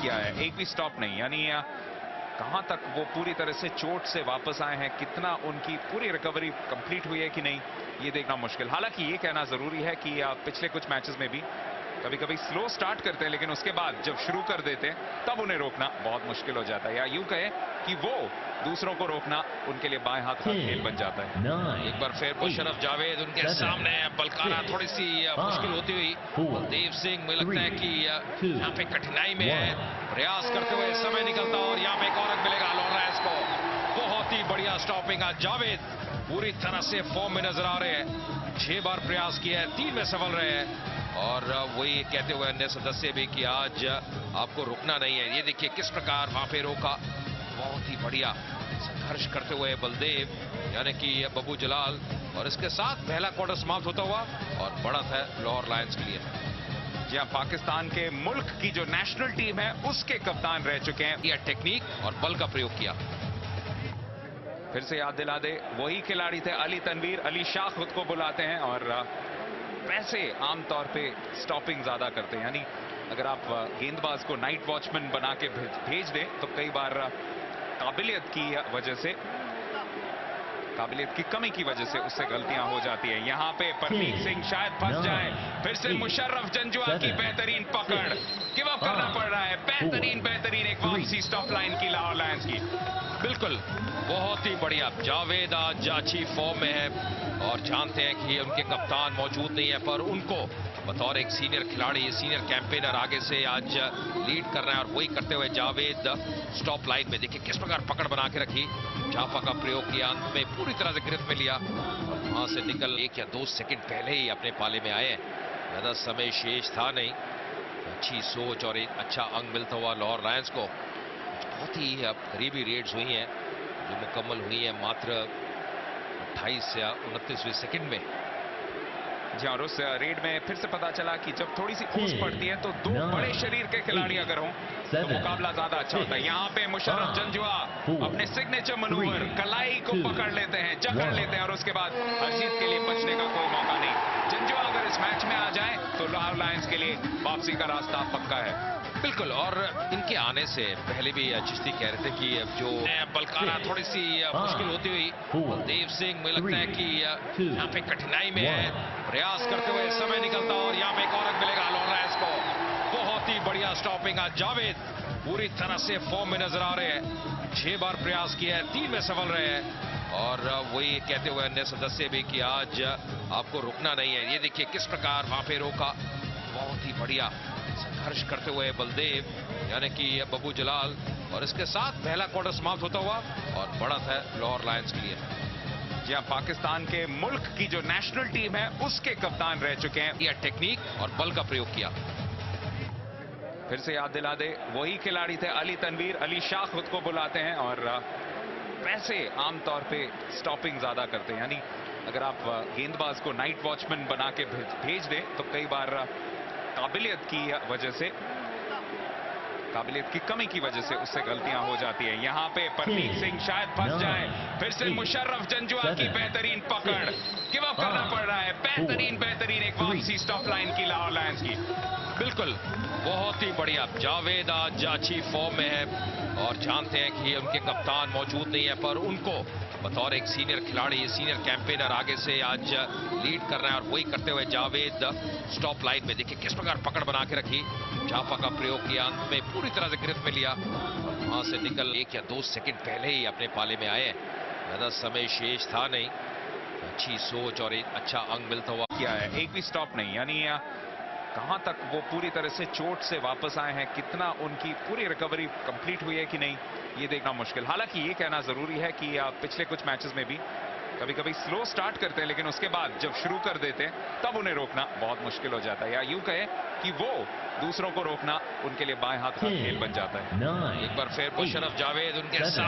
किया है, एक भी स्टॉप नहीं। यानी कहां तक वो पूरी तरह से चोट से वापस आए हैं, कितना उनकी पूरी रिकवरी कंप्लीट हुई है कि नहीं, ये देखना मुश्किल। हालांकि ये कहना जरूरी है कि पिछले कुछ मैचेस में भी कभी कभी स्लो स्टार्ट करते हैं, लेकिन उसके बाद जब शुरू कर देते हैं तब उन्हें रोकना बहुत मुश्किल हो जाता है, या यूं कहें कि वो दूसरों को रोकना उनके लिए बाएं हाथ का खेल बन जाता है। एक बार फिर मुशर्रफ जावेद उनके सामने, बलकाना थोड़ी सी मुश्किल होती हुई। बलदेव सिंह मुझे लगता है कि यहाँ पे कठिनाई में है, प्रयास करते हुए समय निकलता, और यहाँ पे एक और अंक मिलेगा लॉरेंस को। बहुत ही बढ़िया स्टॉपिंग आज जावेद पूरी तरह से फॉर्म में नजर आ रहे हैं। 6 बार प्रयास किया है, 3 में सफल रहे हैं, और वही कहते हुए अन्य सदस्य भी कि आज आपको रुकना नहीं है। ये देखिए किस प्रकार वहां पे रोका, बहुत ही बढ़िया संघर्ष करते हुए बलदेव यानी कि बब्बू जलाल, और इसके साथ पहला क्वार्टर समाप्त होता हुआ और बढ़त है लाहौर लायंस के लिए। जी हाँ, पाकिस्तान के मुल्क की जो नेशनल टीम है उसके कप्तान रह चुके हैं। यह टेक्निक और बल का प्रयोग किया। फिर से याद दिला दे, वही खिलाड़ी थे अली तनवीर, अली शाह खुद को बुलाते हैं, और वैसे आमतौर पे स्टॉपिंग ज्यादा करते हैं। यानी अगर आप गेंदबाज को नाइट वॉचमैन बना के भेज दें तो कई बार काबिलियत की वजह से, काबिलियत की कमी की वजह से उससे गलतियां हो जाती है। यहां पे परमीत सिंह शायद फंस जाए, फिर से मुशर्रफ जंजुआ की बेहतरीन पकड़, गिव अप करना पड़ रहा है। बेहतरीन एक वापसी स्टॉप लाइन की लाहौर लायंस की। बिल्कुल बहुत ही बढ़िया, जावेद आज अच्छी फॉर्म में है, और जानते हैं कि उनके कप्तान मौजूद नहीं है, पर उनको बतौर एक सीनियर खिलाड़ी, सीनियर कैंपेनर आगे से आज लीड कर रहे हैं। और वही करते हुए जावेद स्टॉप लाइन में देखिए किस प्रकार पकड़ बना के रखी, झापा का प्रयोग किया, अंत में पूरी तरह से गिरफ्त में लिया, और वहां से निकल 1 या 2 सेकंड पहले ही अपने पाले में आए। ज्यादा समय शेष था नहीं, अच्छी सोच और एक अच्छा अंक मिलता हुआ लाहौर लायंस को। बहुत ही करीबी रेड्स हुई हैं जो मुकम्मल हुई है मात्र 28 या 29वें सेकंड में। जी, और उस रेड में फिर से पता चला कि जब थोड़ी सी ओस पड़ती है तो 2 बड़े शरीर के खिलाड़ी अगर हों तो मुकाबला ज्यादा अच्छा होता है। यहाँ पे मुशर्रफ जंजुआ अपने सिग्नेचर मनूवर कलाई को पकड़ लेते हैं, जकड़ लेते हैं, और उसके बाद हरजीत के लिए बचने का कोई मौका नहीं। जंजुआ अगर इस मैच में आ जाए तो लाहौर लायंस के लिए वापसी का रास्ता पक्का है। बिल्कुल, और इनके आने से पहले भी चिश्ती कह रहे थे कि अब जो बलकाना थोड़ी सी मुश्किल होती हुई। बलदेव सिंह मुझे लगता है कि यहाँ पे कठिनाई में है, प्रयास करते हुए समय निकलता, और यहाँ पे एक और अंक मिलेगा लॉरेंस को। बहुत ही बढ़िया स्टॉपिंग आज जावेद पूरी तरह से फॉर्म में नजर आ रहे हैं। 6 बार प्रयास किया है, 3 में सफल रहे हैं, और वही कहते हुए अन्य सदस्य भी कि आज आपको रुकना नहीं है। ये देखिए किस प्रकार वहां पे रोका, बहुत ही बढ़िया संघर्ष करते हुए बलदेव यानी कि बब्बू जलाल, और इसके साथ पहला क्वार्टर समाप्त होता हुआ और बढ़त है लाहौर लायंस के लिए। जी हाँ, पाकिस्तान के मुल्क की जो नेशनल टीम है उसके कप्तान रह चुके हैं। यह टेक्निक और बल का प्रयोग किया। फिर से याद दिला दे, वही खिलाड़ी थे अली तनवीर, अली शाह खुद को बुलाते हैं, और वैसे आमतौर पे स्टॉपिंग ज्यादा करते हैं। यानी अगर आप गेंदबाज को नाइट वॉचमैन बना के भेज दें तो कई बार काबिलियत की वजह से, काबिलियत की कमी की वजह से उससे गलतियां हो जाती है। यहाँ पे परमीत सिंह शायद फंस जाए, फिर से मुशर्रफ जंजुआ की बेहतरीन पकड़, गिव अप करना पड़ रहा है। बेहतरीन एक वापसी स्टॉप लाइन की लाहौर लायंस की। बिल्कुल बहुत ही बढ़िया, जावेद आज अच्छी फॉर्म में है, और जानते हैं कि उनके कप्तान मौजूद नहीं है, पर उनको बतौर एक सीनियर खिलाड़ी, सीनियर कैंपेनर आगे से आज लीड कर रहे हैं। और वही करते हुए जावेद स्टॉप लाइन में देखिए किस प्रकार पकड़ बना के रखी, झापा का प्रयोग किया, अंत में पूरी तरह से गिरफ्त में लिया, और वहां से निकल 1 या 2 सेकंड पहले ही अपने पाले में आए। ज्यादा समय शेष था नहीं, अच्छी सोच और एक अच्छा अंक मिलता हुआ किया है, एक भी स्टॉप नहीं। यानी कहां तक वो पूरी तरह से चोट से वापस आए हैं, कितना उनकी पूरी रिकवरी कंप्लीट हुई है कि नहीं, ये देखना मुश्किल। हालांकि ये कहना जरूरी है कि पिछले कुछ मैचेस में भी कभी कभी स्लो स्टार्ट करते हैं, लेकिन उसके बाद जब शुरू कर देते हैं तब उन्हें रोकना बहुत मुश्किल हो जाता है, या यूं कहें कि वो दूसरों को रोकना उनके लिए बाएं हाथ का खेल बन जाता है। एक बार फिर मुशर्रफ जावेद उनके सामने।